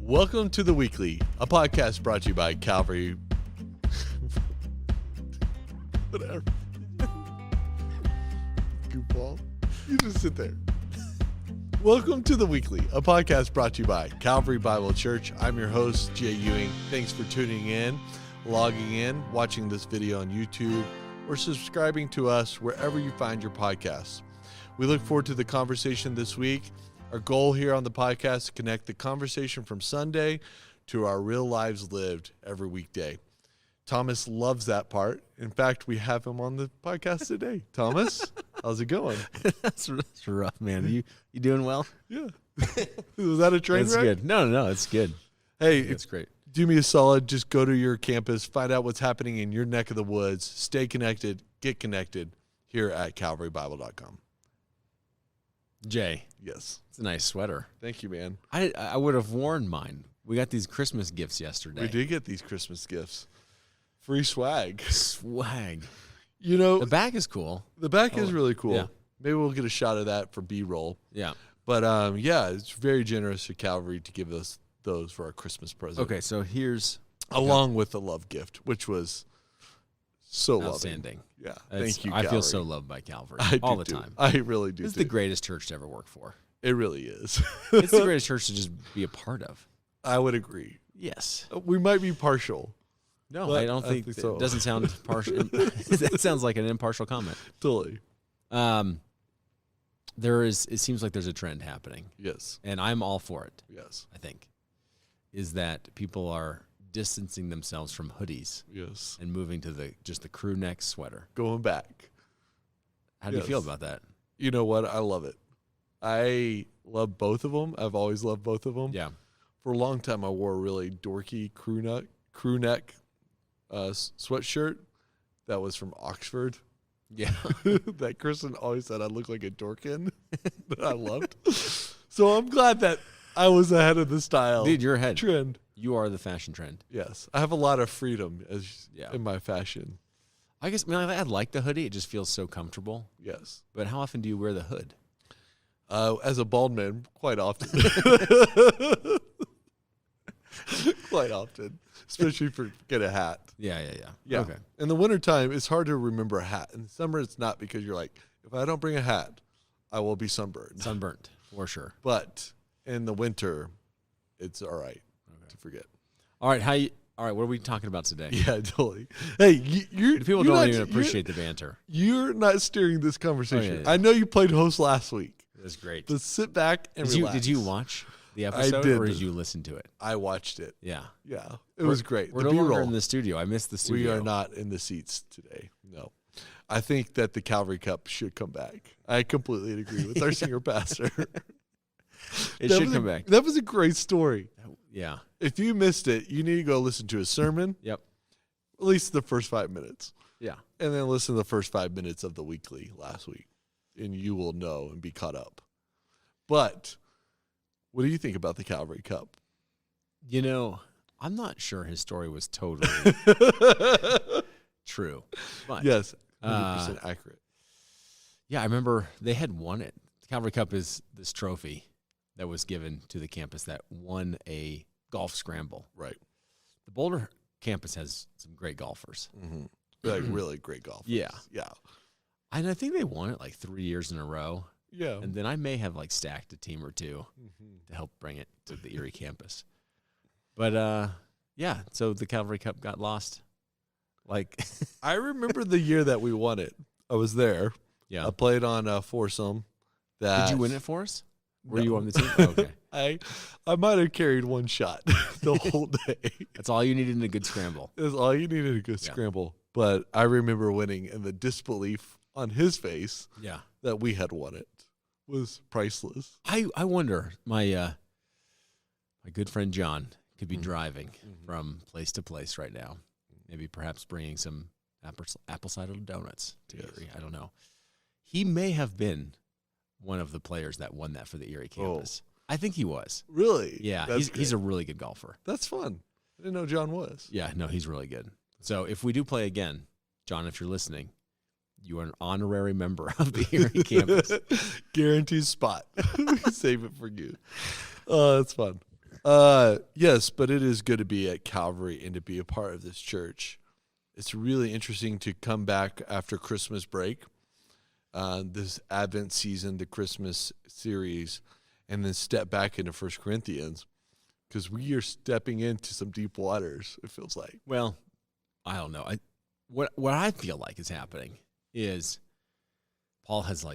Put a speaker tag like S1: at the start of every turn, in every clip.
S1: Welcome to The Weekly, a podcast brought to you by Calvary. Whatever. Goofball. You just sit there. Welcome to The Weekly, a podcast brought to you by Calvary Bible Church. I'm your host, Jay Ewing. Thanks for tuning in, logging in, watching this video on YouTube, or subscribing to us wherever you find your podcasts. We look forward to the conversation this week. Our goal here on the podcast is to connect the conversation from Sunday to our real lives lived every weekday. Thomas loves that part. In fact, we have him on the podcast today. Thomas, how's it going?
S2: That's rough, man. You doing well?
S1: Yeah. Was that a train
S2: That's
S1: wreck?
S2: good. No, it's good.
S1: Hey,
S2: It's great.
S1: do me a solid. Just go to your campus, find out what's happening in your neck of the woods. Stay connected. Get connected here at calvarybible.com.
S2: Jay,
S1: Yes.
S2: it's a nice sweater.
S1: Thank you, man.
S2: I would have worn mine. We got these Christmas gifts yesterday.
S1: We did get these Christmas gifts. Free swag.
S2: Swag.
S1: You know,
S2: The back is cool.
S1: the back is really cool.
S2: Yeah.
S1: Maybe we'll get a shot of that for B-roll.
S2: Yeah.
S1: But, yeah, it's very generous of Calvary to give us those for our Christmas present.
S2: Okay, so here's
S1: Along with the love gift, which was so loving.
S2: outstanding.
S1: Yeah.
S2: It's-
S1: Thank you,
S2: I feel
S1: Calvary.
S2: so loved by Calvary
S1: I
S2: all
S1: do
S2: the
S1: too.
S2: time.
S1: I really do.
S2: This is
S1: too.
S2: the greatest church to ever work for.
S1: It really is.
S2: It's the greatest church to just be a part of.
S1: I would agree.
S2: Yes.
S1: We might be partial.
S2: No,
S1: But
S2: I don't
S1: I
S2: think,
S1: think so.
S2: it doesn't sound partial. That sounds like an impartial comment.
S1: Totally.
S2: It seems like there's a trend happening,
S1: Yes.
S2: and I'm all for it.
S1: Yes.
S2: I think, is that people are distancing themselves from hoodies
S1: Yes.
S2: and moving to just the crew neck sweater.
S1: Going back.
S2: How do you feel
S1: Yes.
S2: about that?
S1: You know what? I love it. I love both of them. I've always loved both of them.
S2: Yeah.
S1: For a long time, I wore a really dorky crew neck sweatshirt that was from Oxford.
S2: Yeah.
S1: That Kristen always said I looked like a dorkin that I loved. So I'm glad that I was ahead of the style
S2: Dude, you're ahead.
S1: trend.
S2: You are the fashion trend.
S1: Yes. I have a lot of freedom
S2: Yeah.
S1: in my fashion.
S2: I guess I like the hoodie. It just feels so comfortable.
S1: Yes.
S2: But how often do you wear the hood?
S1: As a bald man, quite often. Quite often. Especially for get a hat.
S2: Yeah.
S1: Yeah.
S2: Okay.
S1: In the wintertime, it's hard to remember a hat. In the summer, it's not because you're like, if I don't bring a hat, I will be sunburned.
S2: Sunburnt, for sure.
S1: But in the winter, it's all right to forget.
S2: All right. All right. What are we talking about today?
S1: Yeah, totally. Hey, you're
S2: People
S1: you're
S2: don't
S1: not-
S2: even appreciate the banter.
S1: You're not steering this conversation.
S2: Oh, yeah.
S1: I know you played host last week.
S2: That's great.
S1: But sit back and relax.
S2: Did you watch the episode
S1: did.
S2: or did you listen to it?
S1: I watched it.
S2: Yeah.
S1: Yeah, it was great.
S2: We're
S1: The
S2: no longer
S1: B-roll.
S2: in the studio. I missed the studio.
S1: We are not in the seats today. No. I think that the Calvary Cup should come back. I completely agree with our senior pastor.
S2: It should come back.
S1: That was a great story.
S2: Yeah.
S1: If you missed it, you need to go listen to a sermon,
S2: Yep.
S1: at least the first 5 minutes,
S2: Yeah.
S1: and then listen to the first 5 minutes of the weekly last week, and you will know and be caught up. But what do you think about the Calvary Cup?
S2: You know, I'm not sure his story was totally true. But
S1: Yes, 100% accurate.
S2: yeah, I remember they had won it. The Calvary Cup is this trophy that was given to the campus that won a golf scramble.
S1: Right.
S2: The Boulder campus has some great golfers.
S1: Mm-hmm. Like really great golfers.
S2: Yeah.
S1: Yeah.
S2: And I think they won it like 3 years in a row.
S1: Yeah.
S2: And then I may have like stacked a team or two
S1: Mm-hmm.
S2: to help bring it to the Erie campus. But yeah, so the Calvary Cup got lost. Like,
S1: I remember the year that we won it. I was there.
S2: yeah.
S1: I played on a foursome. That
S2: Did you win it for us? Were
S1: No.
S2: you on the team? Oh, okay.
S1: I might have carried one shot the whole day.
S2: That's all you needed in a good scramble.
S1: That's all you needed, a good
S2: Yeah.
S1: scramble. But I remember winning, and the disbelief on his face
S2: Yeah.
S1: that we had won it was priceless.
S2: I wonder, my good friend John could be
S1: Mhm.
S2: driving
S1: Mhm.
S2: from place to place right now. Maybe perhaps bringing some apple cider donuts to
S1: Yes.
S2: Erie. I don't know. He may have been one of the players that won that for the Erie campus. I think he was.
S1: Really?
S2: Yeah,
S1: That's
S2: he's a
S1: good.
S2: really good golfer.
S1: That's fun. I didn't know John was.
S2: Yeah, no, he's really good. So if we do play again, John, if you're listening, you are an honorary member of the Erie campus.
S1: Guaranteed spot. We save it for you. Oh, that's fun. Yes, but it is good to be at Calvary and to be a part of this church. It's really interesting to come back after Christmas break, this Advent season, the Christmas series, and then step back into 1 Corinthians, because we are stepping into some deep waters, it feels like.
S2: Well, I don't know. What I feel like is happening is Paul has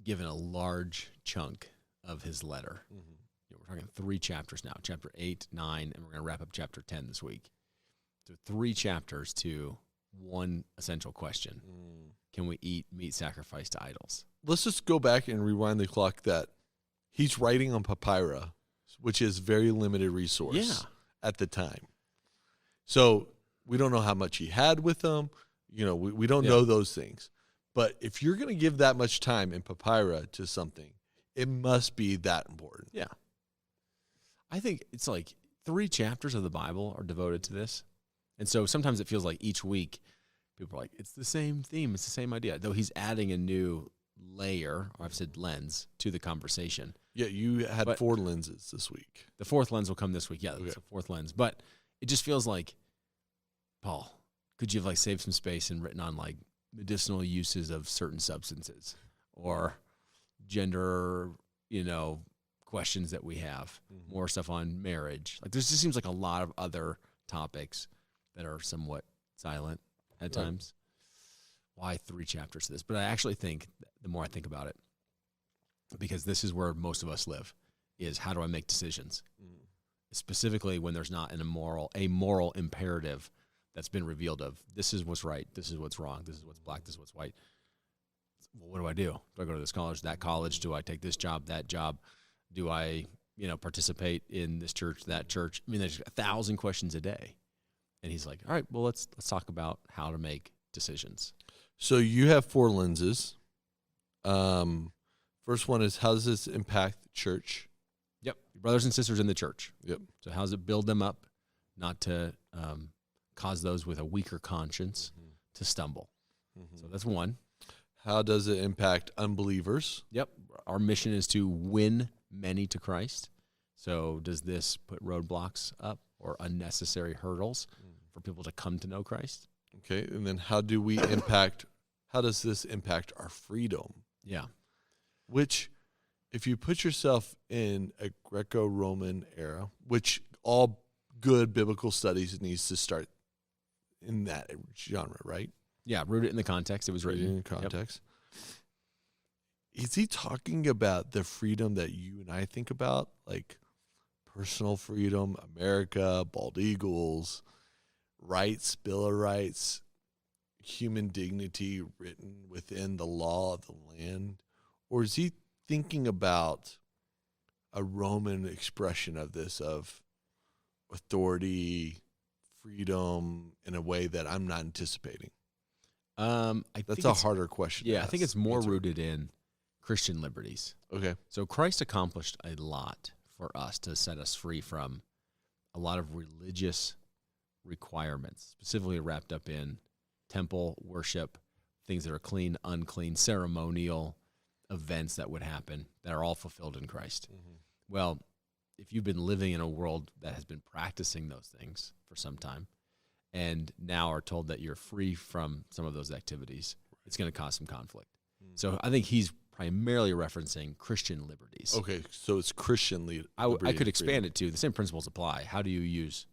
S2: given a large chunk of his letter. Mm-hmm. We're talking 3 chapters now, chapter 8, 9, and we're going to wrap up chapter 10 this week. So 3 chapters to one essential question. Can we eat meat sacrificed to idols?
S1: Let's just go back and rewind the clock that he's writing on papyrus, which is very limited resource at the time. So we don't know how much he had with him. We don't know those things. But if you're going to give that much time in papyrus to something, it must be that important.
S2: Yeah. I think it's 3 chapters of the Bible are devoted to this. And so sometimes it feels like each week people are like, it's the same theme, it's the same idea. Though he's adding a new layer, or I've said lens, to the conversation.
S1: Yeah, you had 4 lenses this week.
S2: The 4th lens will come this week. Yeah, that's the 4th lens. But it just feels like, Paul, could you have saved some space and written on medicinal uses of certain substances or gender, questions that we have, more stuff on marriage. There just seems like a lot of other topics that are somewhat silent at times. Why 3 chapters to this? But I actually think, the more I think about it, because this is where most of us live, is how do I make decisions? Specifically when there's not a moral imperative that's been revealed of this is what's right, this is what's wrong, this is what's black, this is what's white. Well, what do I do? Do I go to this college, that college? Do I take this job, that job? Do I, participate in this church, that church? I mean, there's 1,000 questions a day. And he's like, all right, well, let's talk about how to make decisions.
S1: So you have 4 lenses. First one is, how does this impact the church?
S2: Yep. Your brothers and sisters in the church.
S1: Yep.
S2: So how does it build them up, not to cause those with a weaker conscience to stumble? So that's one.
S1: How does it impact unbelievers?
S2: Yep. Our mission is to win many to Christ. So does this put roadblocks up or unnecessary hurdles for people to come to know Christ?
S1: Okay. And then how does this impact our freedom?
S2: Yeah.
S1: Which, if you put yourself in a Greco-Roman era, which all good biblical studies needs to start in that genre, right?
S2: Yeah, rooted in the context it was written.
S1: In context. Yep. Is he talking about the freedom that you and I think about, like personal freedom, America, bald eagles, rights, Bill of Rights, human dignity written within the law of the land? Or is he thinking about a Roman expression of this, of authority, freedom, in a way that I'm not anticipating? That's a harder question.
S2: Yeah, I think it's more rooted in Christian liberties.
S1: Okay.
S2: So Christ accomplished a lot for us to set us free from a lot of religious requirements, specifically wrapped up in temple worship, things that are clean, unclean, ceremonial events that would happen that are all fulfilled in Christ. Well, if you've been living in a world that has been practicing those things for some time and now are told that you're free from some of those activities, it's going to cause some conflict. So I think he's primarily referencing Christian liberties.
S1: Okay, so it's Christian liberty.
S2: I could expand it to the same principles apply. How do you use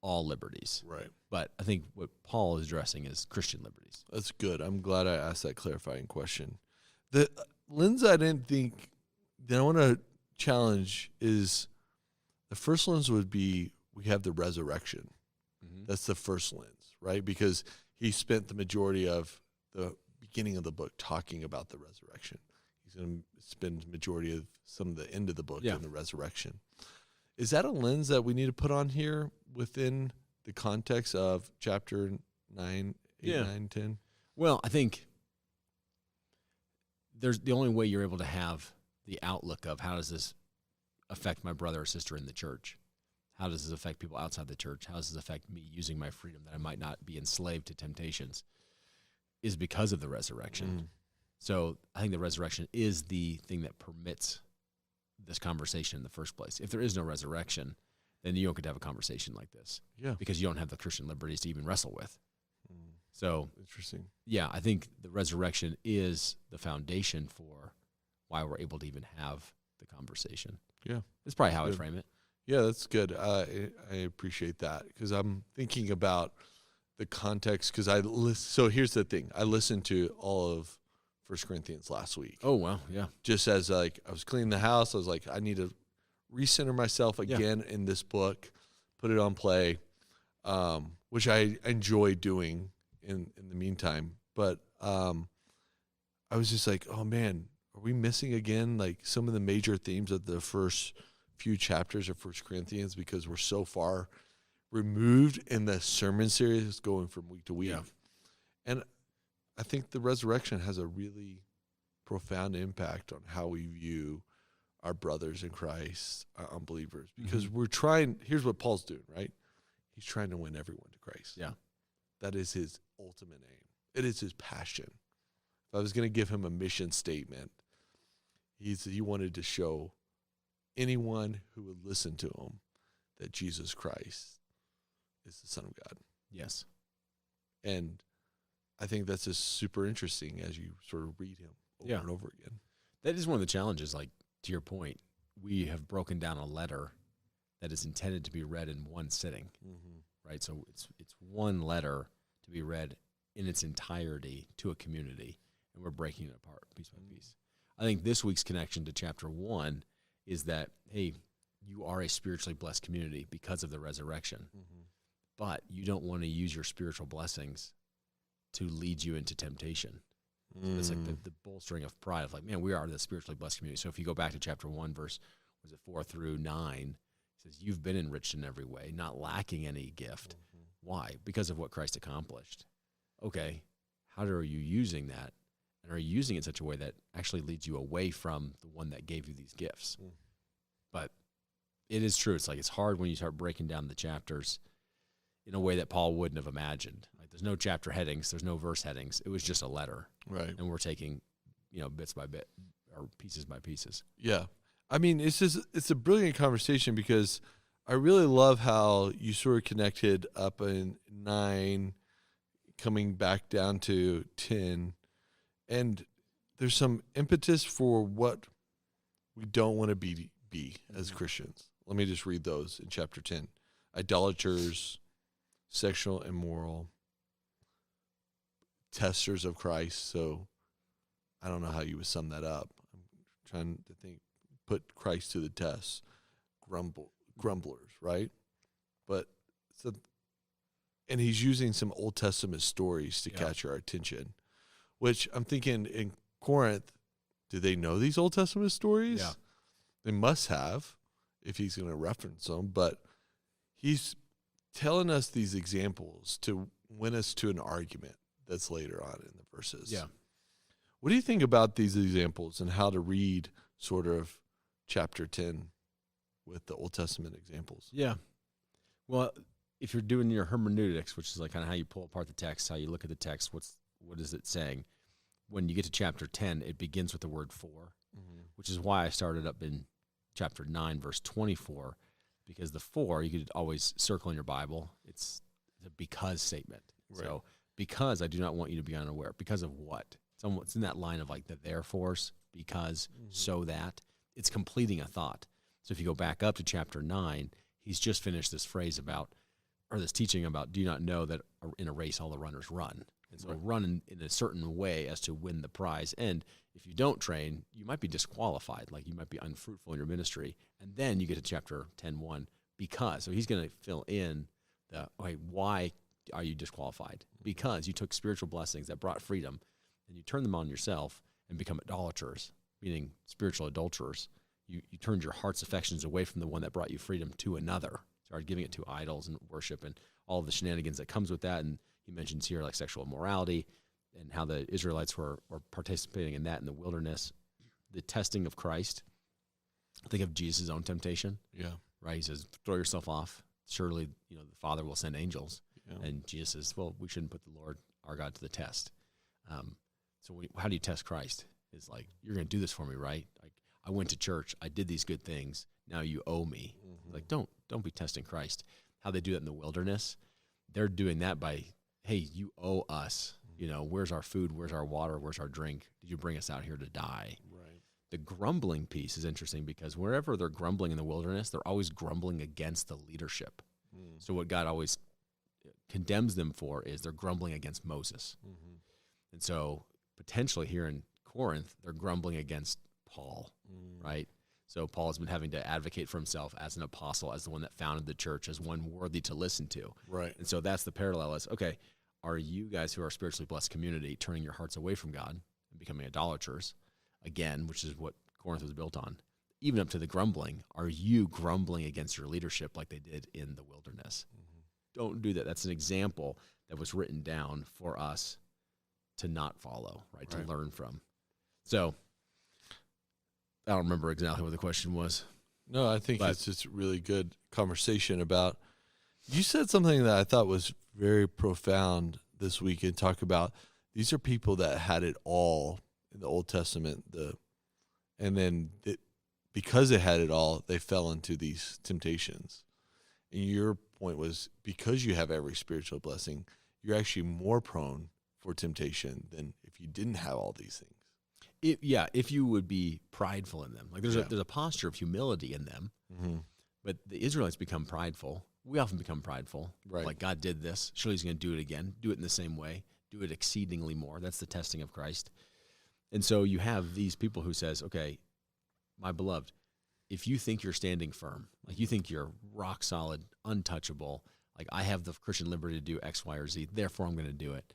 S2: all liberties?
S1: Right.
S2: But I think what Paul is addressing is Christian liberties.
S1: That's good. I'm glad I asked that clarifying question. The lens I didn't think that I want to challenge is the first lens would be we have the resurrection. That's the first lens, right? Because he spent the majority of the beginning of the book talking about the resurrection. He's going to spend the majority of some of the end of the book in the resurrection. Is that a lens that we need to put on here within the context of chapter 9, 8, 9, 10?
S2: Well, I think there's the only way you're able to have the outlook of how does this affect my brother or sister in the church? How does this affect people outside the church? How does this affect me using my freedom that I might not be enslaved to temptations? Is because of the resurrection. So I think the resurrection is the thing that permits this conversation in the first place. If there is no resurrection, then you don't get to have a conversation like this.
S1: Yeah.
S2: Because you don't have the Christian liberties to even wrestle with.
S1: Mm.
S2: So
S1: Interesting.
S2: yeah, I think the resurrection is the foundation for why we're able to even have the conversation.
S1: Yeah.
S2: That's probably how I
S1: Good.
S2: frame it.
S1: Yeah, that's good. I appreciate that because I'm thinking about the context because so here's the thing. I listened to all of 1 Corinthians last week.
S2: Oh, wow. Yeah.
S1: Just as like I was cleaning the house, I was like, I need to recenter myself again in this book, put it on play, which I enjoy doing in the meantime. But I was just like, oh man, are we missing again like some of the major themes of the first few chapters of 1 Corinthians because we're so far removed in the sermon series going from week to week.
S2: Yeah.
S1: And I think the resurrection has a really profound impact on how we view our brothers in Christ, our unbelievers, because we're trying, here's what Paul's doing, right? He's trying to win everyone to Christ.
S2: Yeah.
S1: That is his ultimate aim. It is his passion. If I was going to give him a mission statement, he wanted to show anyone who would listen to him that Jesus Christ is the Son of God.
S2: Yes.
S1: And I think that's just super interesting as you sort of read him over and over again.
S2: That is one of the challenges, like, to your point, we have broken down a letter that is intended to be read in one sitting, right? So it's one letter to be read in its entirety to a community, and we're breaking it apart piece by piece. I think this week's connection to chapter 1 is that, hey, you are a spiritually blessed community because of the resurrection, but you don't want to use your spiritual blessings to lead you into temptation. So it's like the bolstering of pride of like, man, we are the spiritually blessed community. So if you go back to chapter 1, verse, 4 through 9, it says, you've been enriched in every way, not lacking any gift. Why? Because of what Christ accomplished. Okay, how are you using that? And are you using it in such a way that actually leads you away from the one that gave you these gifts? But it is true. It's like it's hard when you start breaking down the chapters in a way that Paul wouldn't have imagined. Like there's no chapter headings, there's no verse headings. It was just a letter.
S1: Right.
S2: And we're taking, bits by bit or pieces by pieces.
S1: Yeah. I mean, it's a brilliant conversation because I really love how you sort of connected up in 9, coming back down to 10. And there's some impetus for what we don't want to be as Christians. Let me just read those in chapter 10. Idolaters, sexual immoral, testers of Christ. So I don't know how you would sum that up. I'm trying to think, put Christ to the test. Grumblers, right? And he's using some Old Testament stories to catch our attention, which I'm thinking in Corinth, do they know these Old Testament stories?
S2: Yeah.
S1: They must have if he's going to reference them, but he's telling us these examples to win us to an argument that's later on in the verses.
S2: Yeah.
S1: What do you think about these examples and how to read sort of chapter 10 with the Old Testament examples?
S2: Yeah. Well, if you're doing your hermeneutics, which is like kind of how you pull apart the text, how you look at the text, what is it saying? When you get to chapter 10, it begins with the word for, which is why I started up in chapter 9, verse 24, because the for, you could always circle in your Bible. It's a because statement. Right. So, because I do not want you to be unaware. Because of what? It's in that line of like the therefores, because, so that. It's completing a thought. So if you go back up to chapter 9, he's just finished this phrase about, or this teaching about, do you not know that in a race all the runners run? And so run in a certain way as to win the prize. And if you don't train, you might be disqualified, like you might be unfruitful in your ministry. And then you get to chapter 10:1, because. So he's going to fill in why are you disqualified? Because you took spiritual blessings that brought freedom, and you turned them on yourself and become idolaters, meaning spiritual adulterers. You turned your heart's affections away from the one that brought you freedom to another. Started giving it to idols and worship and all of the shenanigans that comes with that. And he mentions here like sexual immorality and how the Israelites were participating in that in the wilderness. The testing of Christ. Think of Jesus' own temptation.
S1: Yeah.
S2: Right? He says, throw yourself off. Surely, the Father will send angels.
S1: Yeah.
S2: And Jesus says, well, we shouldn't put the Lord, our God, to the test. So how do you test Christ? It's like, you're going to do this for me, right? Like, I went to church. I did these good things. Now you owe me. Like, don't don't be testing Christ. How they do that in the wilderness, they're doing that by, hey, you owe us. You know, where's our food? Where's our water? Where's our drink? Did you bring us out here to die?
S1: Right.
S2: The grumbling piece is interesting because wherever they're grumbling in the wilderness, they're always grumbling against the leadership. So what God always condemns them for is they're grumbling against Moses. And so potentially here in Corinth, they're grumbling against Paul, right? So Paul has been having to advocate for himself as an apostle, as the one that founded the church, as one worthy to listen to.
S1: Right.
S2: And so that's the parallel is, okay, are you guys who are a spiritually blessed community turning your hearts away from God and becoming idolaters, again, which is what Corinth was built on? Even up to the grumbling, are you grumbling against your leadership like they did in the wilderness? Don't do that. That's an example that was written down for us to not follow, right? To learn from. So I don't remember exactly what the question was.
S1: No, I think it's just really good conversation about, you said something that I thought was very profound this week, and talk about these are people that had it all in the Old Testament, and then because they had it all, they fell into these temptations. And your point was, because you have every spiritual blessing, you're actually more prone for temptation than if you didn't have all these things.
S2: If you would be prideful in them. Like there's a posture of humility in them, but the Israelites become prideful. We often become prideful.
S1: Right.
S2: Like God did this, surely he's going to do it again, do it in the same way, do it exceedingly more. That's the testing of Christ. And so you have these people who says, okay, my beloved, if you think you're standing firm, like you think you're rock solid, untouchable, like I have the Christian liberty to do X, Y, or Z, therefore I'm going to do it.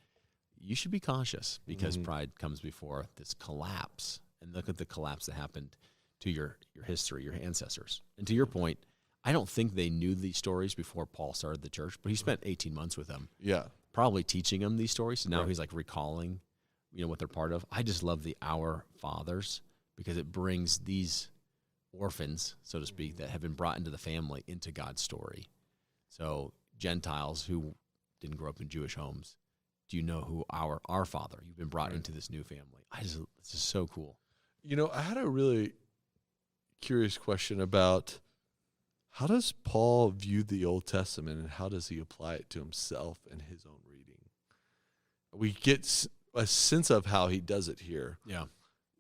S2: You should be cautious because pride comes before this collapse. And look at the collapse that happened to your history, your ancestors. And to your point, I don't think they knew these stories before Paul started the church, but he spent 18 months with them. Yeah. Probably teaching them these stories. So now he's like recalling, what they're part of. I just love the Our Fathers because it brings these orphans, so to speak, that have been brought into the family, into God's story. So Gentiles who didn't grow up in Jewish homes, do you know who our Father? You've been brought into this new family. It's just so cool.
S1: I had a really curious question about, how does Paul view the Old Testament and how does he apply it to himself and his own reading? We get a sense of how he does it here.
S2: Yeah.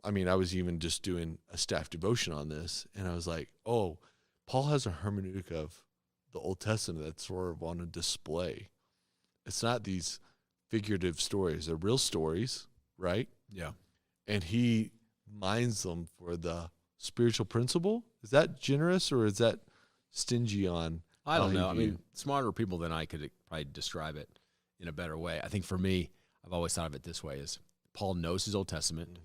S1: I mean, I was even just doing a staff devotion on this, and I was like, oh, Paul has a hermeneutic of the Old Testament that's sort of on a display. It's not these figurative stories. They're real stories, right?
S2: Yeah.
S1: And he mines them for the spiritual principle. Is that generous or is that stingy on?
S2: I don't know. I mean, smarter people than I could probably describe it in a better way. I think for me, I've always thought of it this way: is Paul knows his Old Testament.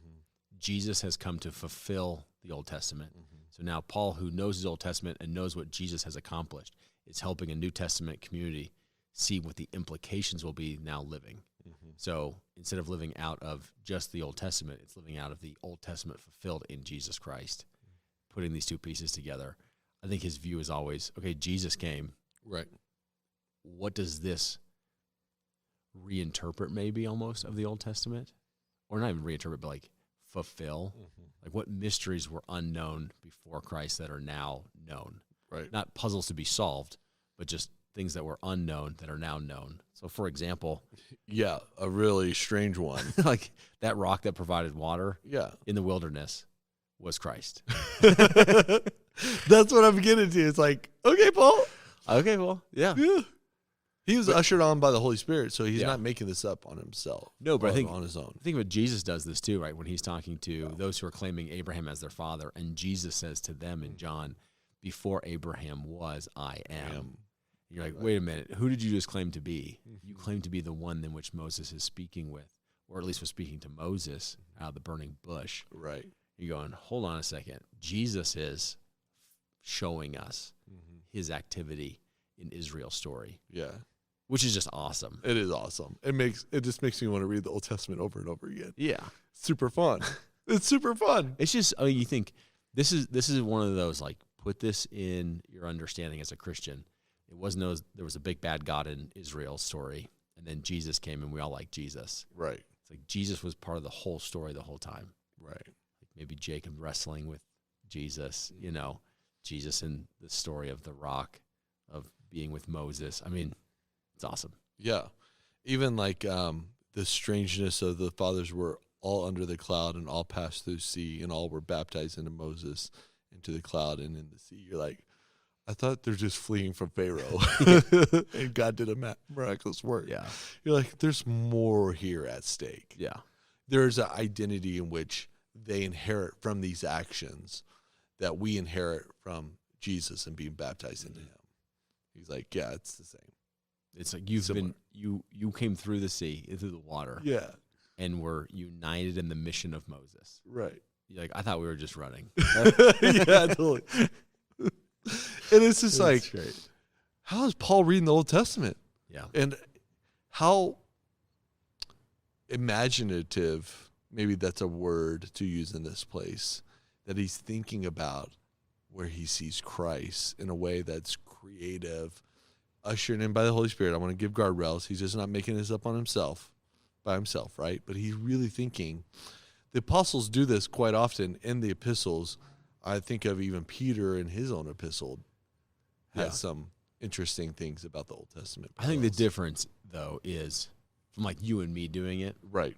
S2: Jesus has come to fulfill the Old Testament. So now Paul, who knows his Old Testament and knows what Jesus has accomplished, is helping a New Testament community see what the implications will be now living. So instead of living out of just the Old Testament, it's living out of the Old Testament fulfilled in Jesus Christ, putting these two pieces together. I think his view is always, okay, Jesus came.
S1: Right.
S2: What does this reinterpret maybe almost of the Old Testament? Or not even reinterpret, but like fulfill. Like what mysteries were unknown before Christ that are now known.
S1: Right.
S2: Not puzzles to be solved, but just things that were unknown that are now known. So for example,
S1: yeah, a really strange one.
S2: Like that rock that provided water in the wilderness was Christ.
S1: That's what I'm getting to. It's like, okay, Paul.
S2: Okay, well, yeah.
S1: He was ushered on by the Holy Spirit, so he's not making this up on himself.
S2: No, but I think
S1: on his own.
S2: I think what Jesus does this too, right? When he's talking to those who are claiming Abraham as their father, and Jesus says to them in John, before Abraham was, I am. You're like, wait a minute, who did you just claim to be? You claim to be the one in which Moses is speaking with, or at least was speaking to Moses out of the burning bush.
S1: Right.
S2: You're going, hold on a second. Jesus is showing us his activity in Israel's story. Yeah. Which is just awesome.
S1: It is awesome. It just makes me want to read the Old Testament over and over again.
S2: Yeah.
S1: Super fun. It's super fun.
S2: It's just, I mean, you think this is one of those, like, put this in your understanding as a Christian. It wasn't there was a big bad God in Israel's story, and then Jesus came and we all like Jesus.
S1: Right.
S2: It's like Jesus was part of the whole story the whole time.
S1: Right.
S2: Like maybe Jacob wrestling with Jesus, Jesus in the story of the rock of being with Moses. I mean, it's awesome.
S1: Yeah. Even like the strangeness of the fathers were all under the cloud and all passed through the sea and all were baptized into Moses, into the cloud and in the sea. You're like, I thought they're just fleeing from Pharaoh. And God did a miraculous work.
S2: Yeah.
S1: You're like, there's more here at stake.
S2: Yeah.
S1: There's an identity in which they inherit from these actions that we inherit from Jesus and being baptized into him. He's like, yeah, it's the same.
S2: It's like you came through the sea, through the water.
S1: Yeah.
S2: And were united in the mission of Moses.
S1: Right.
S2: You're like, I thought we were just running.
S1: Yeah, totally. And it's just like,
S2: great.
S1: How is Paul reading the Old Testament?
S2: Yeah.
S1: And how imaginative, maybe that's a word to use in this place, that he's thinking about where he sees Christ in a way that's creative, ushered in by the Holy Spirit. I want to give guardrails. He's just not making this up on himself, by himself, right? But he's really thinking. The apostles do this quite often in the epistles. I think of even Peter in his own epistle has some interesting things about the Old Testament.
S2: I think the difference, though, is from like you and me doing it.
S1: Right.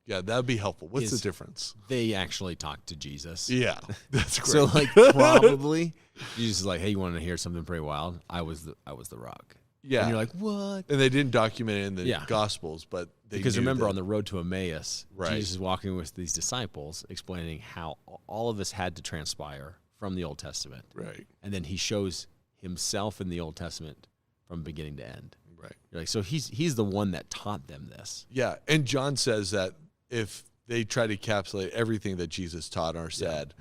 S1: Yeah, that would be helpful. What's the difference?
S2: They actually talked to Jesus.
S1: Yeah, that's great.
S2: So like probably Jesus is like, hey, you want to hear something pretty wild? I was the rock.
S1: Yeah.
S2: And you're like, what?
S1: And they didn't document it in the Gospels, but they
S2: because
S1: knew
S2: remember
S1: that,
S2: on the road to Emmaus,
S1: right,
S2: Jesus is walking with these disciples, explaining how all of this had to transpire from the Old Testament.
S1: Right.
S2: And then he shows himself in the Old Testament from beginning to end.
S1: Right.
S2: You're like, so he's the one that taught them this.
S1: Yeah. And John says that if they try to encapsulate everything that Jesus taught or said,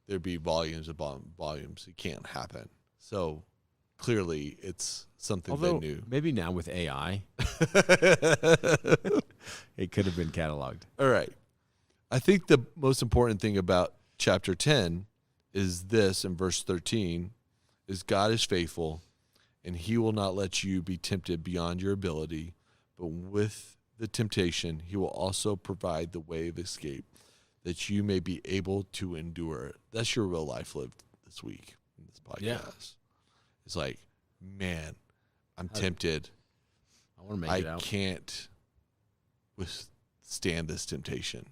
S1: there'd be volumes upon volumes. It can't happen. So clearly it's something they knew.
S2: Maybe now with AI, it could have been cataloged.
S1: All right. I think the most important thing about chapter 10 is this in verse 13, is God is faithful, and he will not let you be tempted beyond your ability, but with the temptation, he will also provide the way of escape that you may be able to endure it. That's your real life lived this week in this podcast.
S2: Yeah.
S1: It's like, man, I'm tempted.
S2: I want to make it out.
S1: I can't withstand this temptation.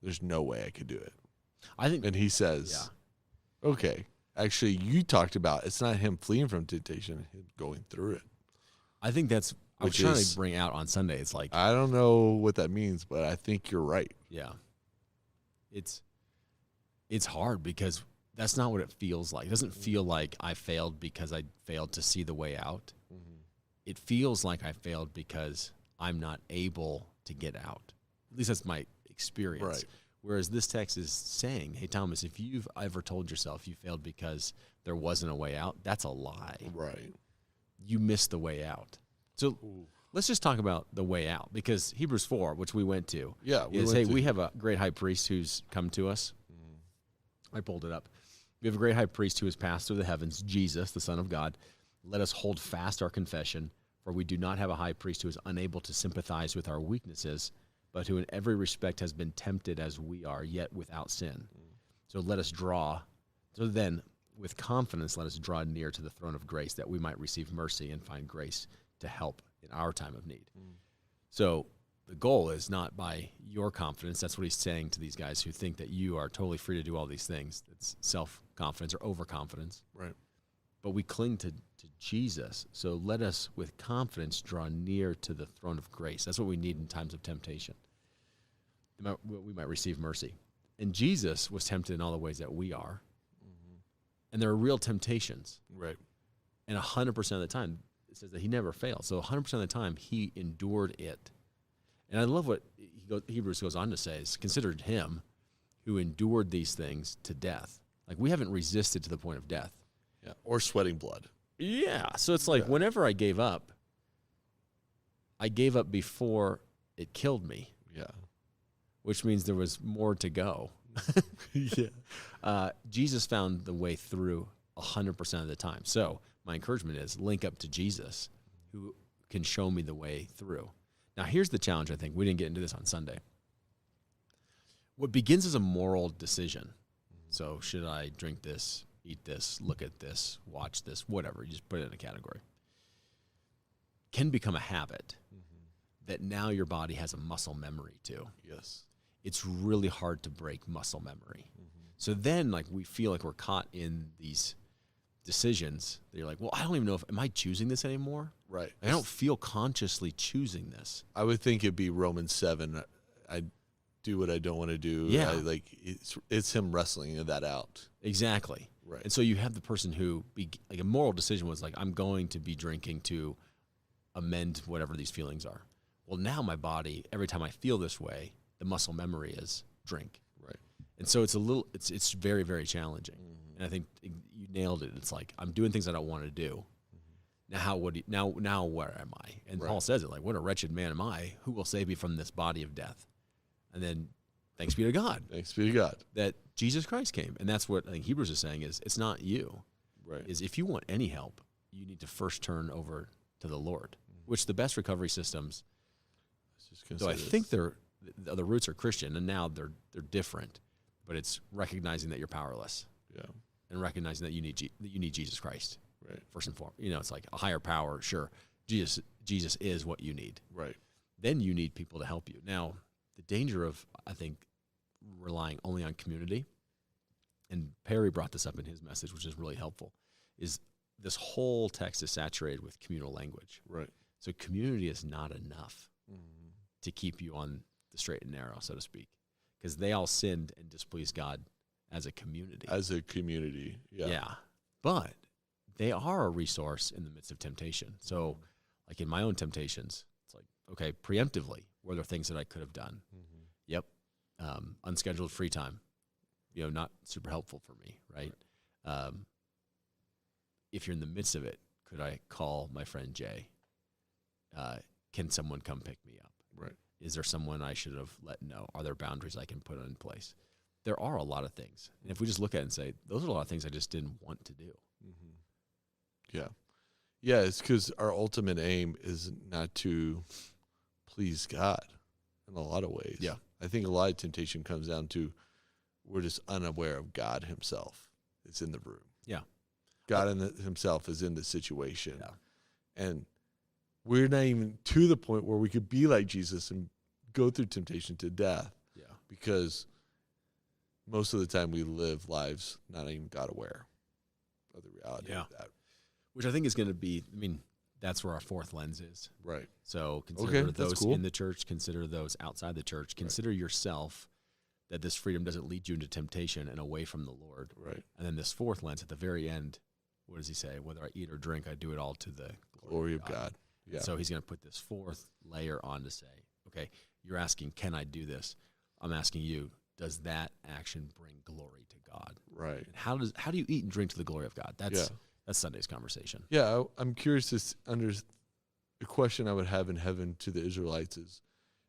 S1: There's no way I could do it.
S2: I think,
S1: and he says, okay, actually, you talked about it's not him fleeing from temptation, him going through it.
S2: I think that's I was trying to bring out on Sunday. It's like,
S1: I don't know what that means, but I think you're right.
S2: Yeah. It's hard because that's not what it feels like. It doesn't feel like I failed because I failed to see the way out. Mm-hmm. It feels like I failed because I'm not able to get out. At least that's my experience.
S1: Right.
S2: Whereas this text is saying, hey, Thomas, if you've ever told yourself you failed because there wasn't a way out, that's a lie.
S1: Right.
S2: You missed the way out. So let's just talk about the way out, because Hebrews 4, which we went to, we have a great high priest who's come to us. I pulled it up. We have a great high priest who has passed through the heavens, Jesus, the Son of God. Let us hold fast our confession, for we do not have a high priest who is unable to sympathize with our weaknesses, but who in every respect has been tempted as we are, yet without sin. So then, with confidence, let us draw near to the throne of grace, that we might receive mercy and find grace to help in our time of need. So the goal is not by your confidence. That's what he's saying to these guys who think that you are totally free to do all these things. It's self-confidence or overconfidence.
S1: Right. But
S2: we cling to Jesus. So let us, with confidence, draw near to the throne of grace. That's what we need in times of temptation. We might receive mercy. And Jesus was tempted in all the ways that we are. Mm-hmm. And there are real temptations.
S1: Right.
S2: And 100% of the time, it says that he never failed. So 100% of the time, he endured it. And I love what Hebrews goes on to say, is considered him who endured these things to death. Like, we haven't resisted to the point of death.
S1: Yeah. Or sweating blood.
S2: Yeah. So it's like whenever I gave up before it killed me.
S1: Yeah.
S2: Which means there was more to go. Jesus found the way through 100% of the time. So my encouragement is link up to Jesus, who can show me the way through. Now, here's the challenge, I think. We didn't get into this on Sunday. What begins as a moral decision, so should I drink this eat this, look at this, watch this, whatever. You just put it in a category. Can become a habit that now your body has a muscle memory to.
S1: Yes.
S2: It's really hard to break muscle memory. So then, like, we feel like we're caught in these decisions that you're like, well, I don't even know am I choosing this anymore?
S1: Right.
S2: I don't feel consciously choosing this.
S1: I would think it'd be Romans 7. I do what I don't want to do.
S2: Yeah.
S1: It's him wrestling that out.
S2: Exactly.
S1: Right.
S2: And so you have the person who, like, a moral decision was like, I'm going to be drinking to amend whatever these feelings are. Well, now my body, every time I feel this way, the muscle memory is drink.
S1: Right.
S2: And so it's very, very challenging. And I think you nailed it. It's like, I'm doing things I don't want to do. Now where am I? And Paul says it, like, what a wretched man am I? Who will save me from this body of death? And then, thanks be to God.
S1: Thanks be to God.
S2: That Jesus Christ came. And that's what I think Hebrews is saying is, it's not you.
S1: Right.
S2: Is if you want any help, you need to first turn over to the Lord, which the best recovery systems, so I think the roots are Christian, and now they're different, but it's recognizing that you're powerless.
S1: Yeah.
S2: And recognizing that you need Jesus Christ.
S1: Right.
S2: First and foremost. It's like a higher power, sure. Jesus is what you need.
S1: Right.
S2: Then you need people to help you. Now, the danger of, I think, relying only on community, and Perry brought this up in his message, which is really helpful, is this whole text is saturated with communal language.
S1: Right.
S2: So community is not enough to keep you on the straight and narrow, so to speak, because they all sinned and displeased God as a community.
S1: Yeah.
S2: Yeah. But they are a resource in the midst of temptation. So, like in my own temptations, it's like, okay, preemptively, were there things that I could have done? Yep. Unscheduled free time, not super helpful for me, right? If you're in the midst of it, could I call my friend Jay? Can someone come pick me up?
S1: Right.
S2: Is there someone I should have let know? Are there boundaries I can put in place? There are a lot of things. And if we just look at it and say, those are a lot of things I just didn't want to do.
S1: Yeah. Yeah, it's because our ultimate aim is not to please God in a lot of ways.
S2: Yeah.
S1: I think a lot of temptation comes down to we're just unaware of God himself is in the room.
S2: Yeah.
S1: God himself is in the situation.
S2: Yeah.
S1: And we're not even to the point where we could be like Jesus and go through temptation to death.
S2: Yeah.
S1: Because most of the time we live lives not even God aware of the reality of that.
S2: Which I think is going to be, that's where our fourth lens is.
S1: Right.
S2: So consider those
S1: cool.
S2: in the church, consider those outside the church, consider yourself, that this freedom doesn't lead you into temptation and away from the Lord.
S1: Right.
S2: And then this fourth lens at the very end, what does he say? Whether I eat or drink, I do it all to the
S1: glory of God. Yeah.
S2: So he's going to put this fourth layer on to say, okay, you're asking, can I do this? I'm asking you, does that action bring glory to God?
S1: Right.
S2: And how do you eat and drink to the glory of God? That's Sunday's conversation.
S1: Yeah, I'm curious the question I would have in heaven to the Israelites is,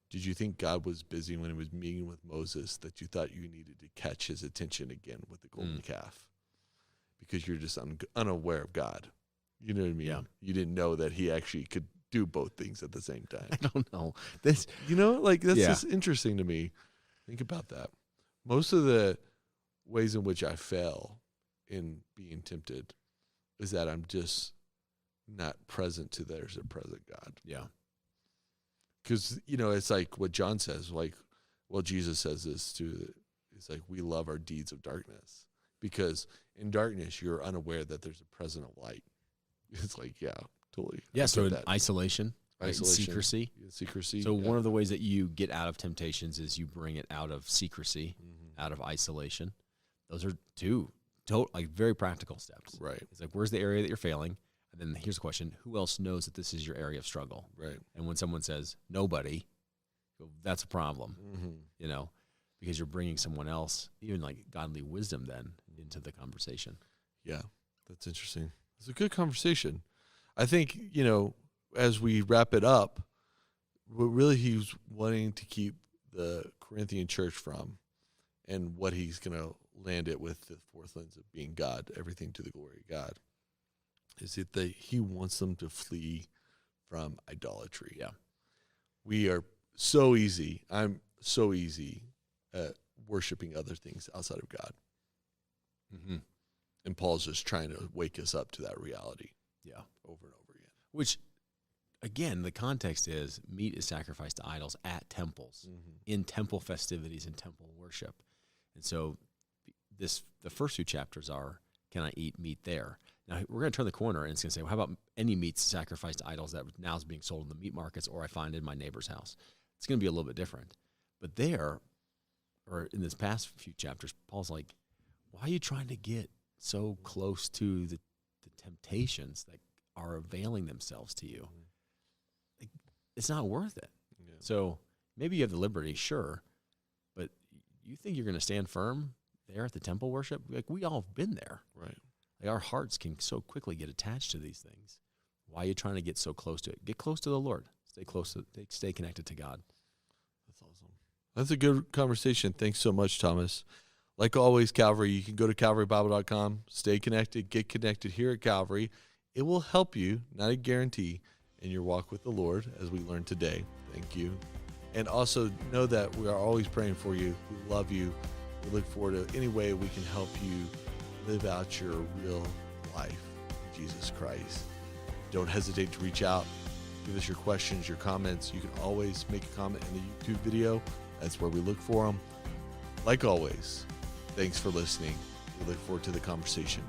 S1: did you think God was busy when he was meeting with Moses that you thought you needed to catch his attention again with the golden calf? Because you're just unaware of God. You know what I mean?
S2: Yeah.
S1: You didn't know that he actually could do both things at the same time.
S2: I don't know. That's
S1: just interesting to me. Think about that. Most of the ways in which I fail in being tempted is that I'm just not present to there's a present God.
S2: Yeah.
S1: Because, it's like what John says, Jesus says this too. It's like we love our deeds of darkness because in darkness, you're unaware that there's a present of light. It's like, yeah, totally.
S2: Yeah, so in isolation, right?
S1: Secrecy.
S2: So one of the ways that you get out of temptations is you bring it out of secrecy, out of isolation. Those are two very practical steps.
S1: Right.
S2: It's like, where's the area that you're failing? And then here's the question, who else knows that this is your area of struggle?
S1: Right.
S2: And when someone says, nobody, that's a problem, because you're bringing someone else, even like godly wisdom then, into the conversation.
S1: Yeah, that's interesting. It's a good conversation. I think, as we wrap it up, what really he's wanting to keep the Corinthian church from and what he's going to land it with the fourth lens of being God, everything to the glory of God, is that he wants them to flee from idolatry.
S2: Yeah.
S1: We are so easy. I'm so easy at worshiping other things outside of God. And Paul's just trying to wake us up to that reality.
S2: Yeah.
S1: Over and over again.
S2: Which, again, the context is meat is sacrificed to idols at temples, in temple festivities and temple worship. And so the first two chapters are, can I eat meat there? Now, we're going to turn the corner, and it's going to say, well, how about any meats sacrificed to idols that now is being sold in the meat markets or I find in my neighbor's house? It's going to be a little bit different. But there, or in this past few chapters, Paul's like, why are you trying to get so close to the temptations that are availing themselves to you? Like, it's not worth it. Yeah. So maybe you have the liberty, sure, but you think you're going to stand firm there at the temple worship? Like, we all have been there.
S1: Right.
S2: Like, our hearts can so quickly get attached to these things. Why are you trying to get so close to it? Get close to the Lord. Stay connected to God.
S1: That's awesome. That's a good conversation. Thanks so much, Thomas. Like always, Calvary, you can go to calvarybible.com, stay connected, get connected here at Calvary. It will help you, not a guarantee, in your walk with the Lord, as we learned today. Thank you. And also know that we are always praying for you. We love you. We look forward to any way we can help you live out your real life in Jesus Christ. Don't hesitate to reach out. Give us your questions, your comments. You can always make a comment in the YouTube video. That's where we look for them. Like always, thanks for listening. We look forward to the conversation.